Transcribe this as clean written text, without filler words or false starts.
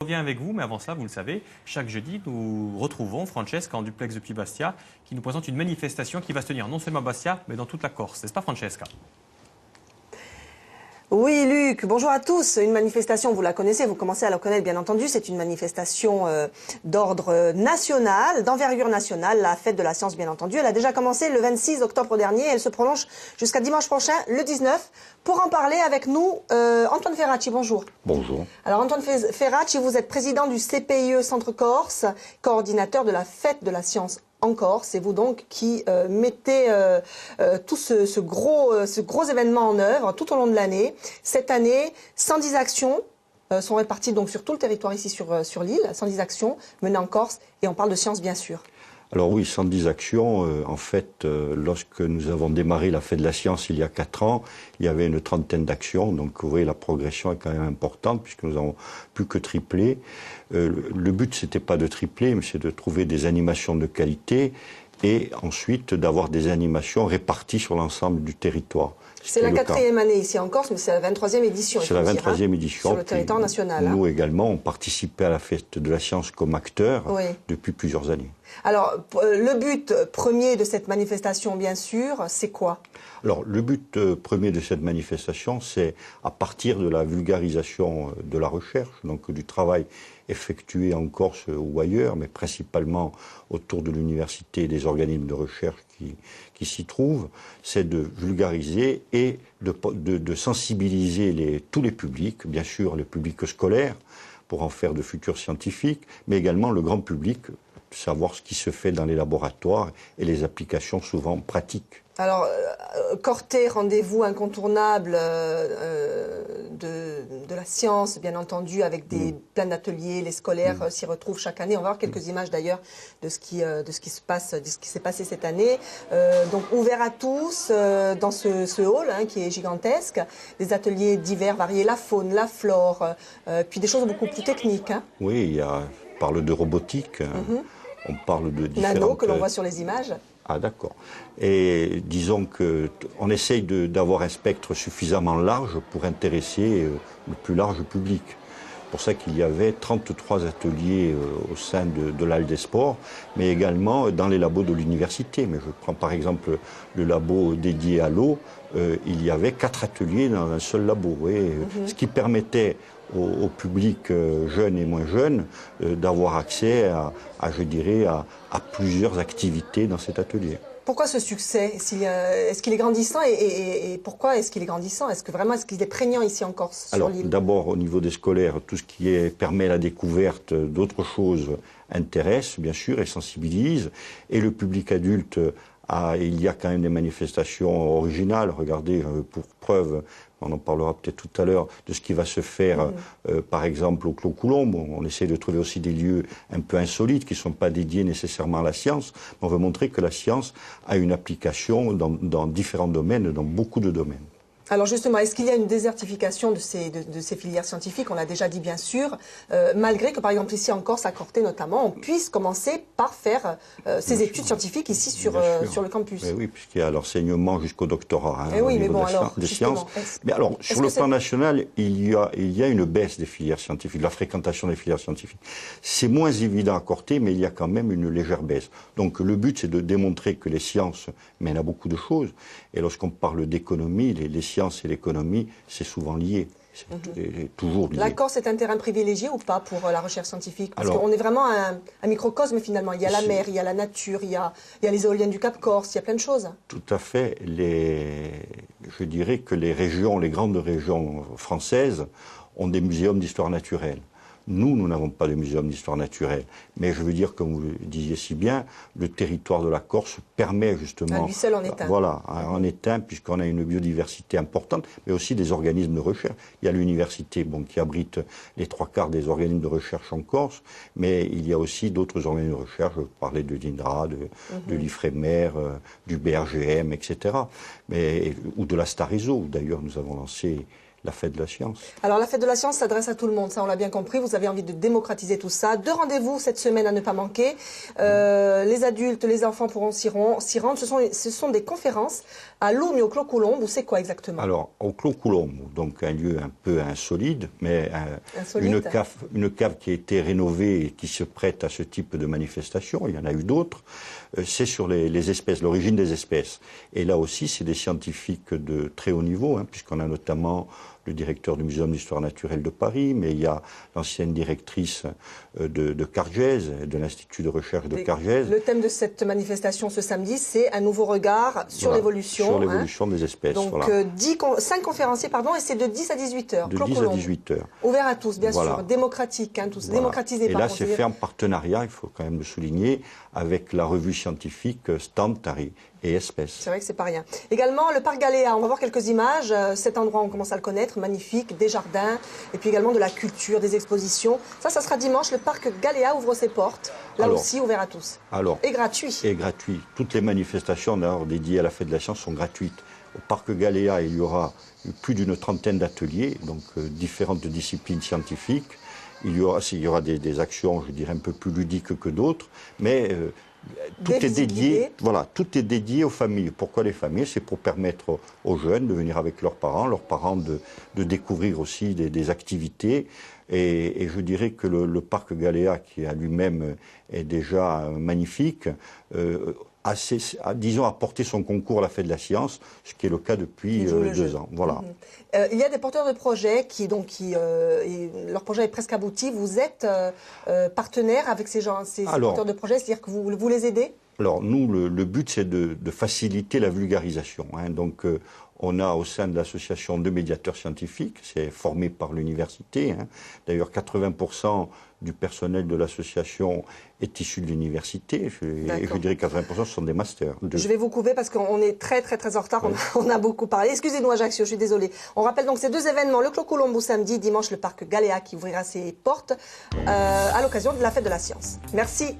Je reviens avec vous, mais avant cela, vous le savez, chaque jeudi, nous retrouvons Francesca en duplex depuis Bastia, qui nous présente une manifestation qui va se tenir non seulement à Bastia, mais dans toute la Corse. N'est-ce pas, Francesca? Oui, Luc, bonjour à tous. Une manifestation, vous la connaissez, vous commencez à la connaître bien entendu, c'est une manifestation d'ordre national, d'envergure nationale, la fête de la science bien entendu. Elle a déjà commencé le 26 octobre dernier, elle se prolonge jusqu'à dimanche prochain, le 19. Pour en parler avec nous, Antoine Ferracci, bonjour. Bonjour. Alors Antoine Ferracci, vous êtes président du CPIE Centre Corse, coordinateur de la fête de la science en Corse. C'est vous donc qui mettez tout ce gros événement en œuvre tout au long de l'année. Cette année, 110 actions sont réparties donc sur tout le territoire ici sur l'île, 110 actions menées en Corse, et on parle de science bien sûr. Alors oui, 110 actions. En fait, lorsque nous avons démarré la fête de la science il y a 4 ans, il y avait une trentaine d'actions. Donc vous voyez, la progression est quand même importante puisque nous avons plus que triplé. Le but, c'était pas de tripler, mais c'est de trouver des animations de qualité et ensuite d'avoir des animations réparties sur l'ensemble du territoire. C'est la 4e année ici en Corse, mais c'est la 23e édition. C'est la 23e édition. Sur le territoire national. Nous également, on participait à la fête de la science comme acteurs depuis plusieurs années. Alors, le but premier de cette manifestation, bien sûr, c'est quoi? Alors, le but premier de cette manifestation, c'est à partir de la vulgarisation de la recherche, donc du travail effectué en Corse ou ailleurs, mais principalement autour de l'université et des organismes de recherche qui s'y trouvent, c'est de vulgariser et de sensibiliser tous les publics, bien sûr le public scolaire, pour en faire de futurs scientifiques, mais également le grand public, savoir ce qui se fait dans les laboratoires et les applications souvent pratiques. Alors, Corté, rendez-vous incontournable de la science, bien entendu, avec plein d'ateliers, les scolaires s'y retrouvent chaque année. On va voir quelques images d'ailleurs de ce qui se passe, de ce qui s'est passé cette année. Donc, ouvert à tous dans ce hall qui est gigantesque, des ateliers divers, variés, la faune, la flore, puis des choses beaucoup plus techniques. Oui, on parle de robotique, on parle de différentes... Nano, que l'on voit sur les images. Ah d'accord. Et disons qu'on essaye d'avoir un spectre suffisamment large pour intéresser le plus large public. C'est pour ça qu'il y avait 33 ateliers au sein de l'Halle des Sports, mais également dans les labos de l'université. Mais je prends par exemple le labo dédié à l'eau, il y avait 4 ateliers dans un seul labo. Ce qui permettait au public jeune et moins jeune d'avoir accès je dirais, à plusieurs activités dans cet atelier. Pourquoi ce succès? Est-ce qu'il est grandissant et pourquoi est-ce qu'il est grandissant? Est-ce qu'il est prégnant ici en Corse, sur l'île? D'abord, au niveau des scolaires, tout ce qui permet la découverte d'autres choses intéresse, bien sûr, et sensibilise. Et le public adulte, il y a quand même des manifestations originales. Regardez, pour preuve, on en parlera peut-être tout à l'heure, de ce qui va se faire, par exemple, au Clos Coulombe. On essaie de trouver aussi des lieux un peu insolites qui ne sont pas dédiés nécessairement à la science. Mais on veut montrer que la science a une application dans différents domaines, dans beaucoup de domaines. Alors justement, est-ce qu'il y a une désertification de ces filières scientifiques? On l'a déjà dit bien sûr, malgré que par exemple ici en Corse, à Corté notamment, on puisse commencer par faire ses études scientifiques ici sur le campus. Oui, puisqu'il y a l'enseignement jusqu'au doctorat des sciences. Mais alors, sur le plan national, il y a une baisse des filières scientifiques, de la fréquentation des filières scientifiques. C'est moins évident à Corté, mais il y a quand même une légère baisse. Donc le but, c'est de démontrer que les sciences mènent à beaucoup de choses. Et lorsqu'on parle d'économie, les sciences et l'économie, c'est souvent lié. C'est toujours lié. La Corse est un terrain privilégié ou pas pour la recherche scientifique? Parce qu'on est vraiment un microcosme finalement. Il y a la mer, il y a la nature, il y a les éoliennes du Cap Corse, il y a plein de choses. Tout à fait. Je dirais que les grandes régions françaises ont des muséums d'histoire naturelle. Nous n'avons pas de muséum d'histoire naturelle. Mais je veux dire, comme vous le disiez si bien, le territoire de la Corse permet justement... À lui seul en est un. Voilà, en est un, puisqu'on a une biodiversité importante, mais aussi des organismes de recherche. Il y a l'université qui abrite les 3/4 des organismes de recherche en Corse, mais il y a aussi d'autres organismes de recherche. Je parlais de l'INRA, de l'IFREMER, du BRGM, etc. Ou de la Starézo, où d'ailleurs nous avons lancé la fête de la science. Alors la fête de la science s'adresse à tout le monde, ça on l'a bien compris, vous avez envie de démocratiser tout ça. 2 rendez-vous cette semaine à ne pas manquer. Les adultes, les enfants pourront s'y rendre. Ce sont des conférences à Lourdes, au Clos Coulombe, où c'est quoi exactement? Alors au Clos Coulombe, donc un lieu un peu insolite, mais une cave qui a été rénovée et qui se prête à ce type de manifestation, il y en a eu d'autres. C'est sur les espèces, l'origine des espèces. Et là aussi, c'est des scientifiques de très haut niveau, puisqu'on a notamment le directeur du Muséum d'histoire naturelle de Paris, mais il y a l'ancienne directrice de Cargèse, de l'Institut de recherche de Cargèse. Le thème de cette manifestation ce samedi, c'est un nouveau regard sur l'évolution. Sur l'évolution des espèces. Donc 5 conférenciers, et c'est de 10 à 18 heures. De 10 à 18 heures. Ouvert à tous, bien sûr, démocratique, tous démocratisé. Et là, c'est fait en partenariat, il faut quand même le souligner, avec la revue scientifique Stantari et Espèces. C'est vrai que c'est pas rien. Également, le parc Galéa, on va voir quelques images. Cet endroit, on commence à le connaître, magnifique, des jardins, et puis également de la culture, des expositions. Ça sera dimanche. Le parc Galéa ouvre ses portes, là aussi ouvert à tous. Et gratuit. Et gratuit. Toutes les manifestations dédiées à la fête de la science sont gratuites. Au parc Galéa, il y aura plus d'une 30aine d'ateliers, donc différentes disciplines scientifiques. Il y aura des actions, je dirais, un peu plus ludiques que d'autres, mais tout est dédié aux familles. Pourquoi les familles? C'est pour permettre aux jeunes de venir avec leurs parents de découvrir aussi des activités. Et je dirais que le parc Galéa, qui à lui-même est déjà magnifique, disons, apporté son concours à la fête de la science, ce qui est le cas depuis 2 ans. Voilà. Il y a des porteurs de projets leur projet est presque abouti. Vous êtes partenaire avec ces porteurs de projets, c'est-à-dire que vous les aidez? Alors nous, le but, c'est de faciliter la vulgarisation. Donc on a au sein de l'association 2 médiateurs scientifiques, c'est formé par l'université. D'ailleurs, 80% du personnel de l'association est issu de l'université. Je dirais 80% ce sont des masters. Je vais vous couper parce qu'on est très en retard. Oui. On a beaucoup parlé. Excusez-nous Ajaccio, je suis désolée. On rappelle donc ces 2 événements, le Clos Coulombe samedi, dimanche le parc Galéa qui ouvrira ses portes à l'occasion de la fête de la science. Merci.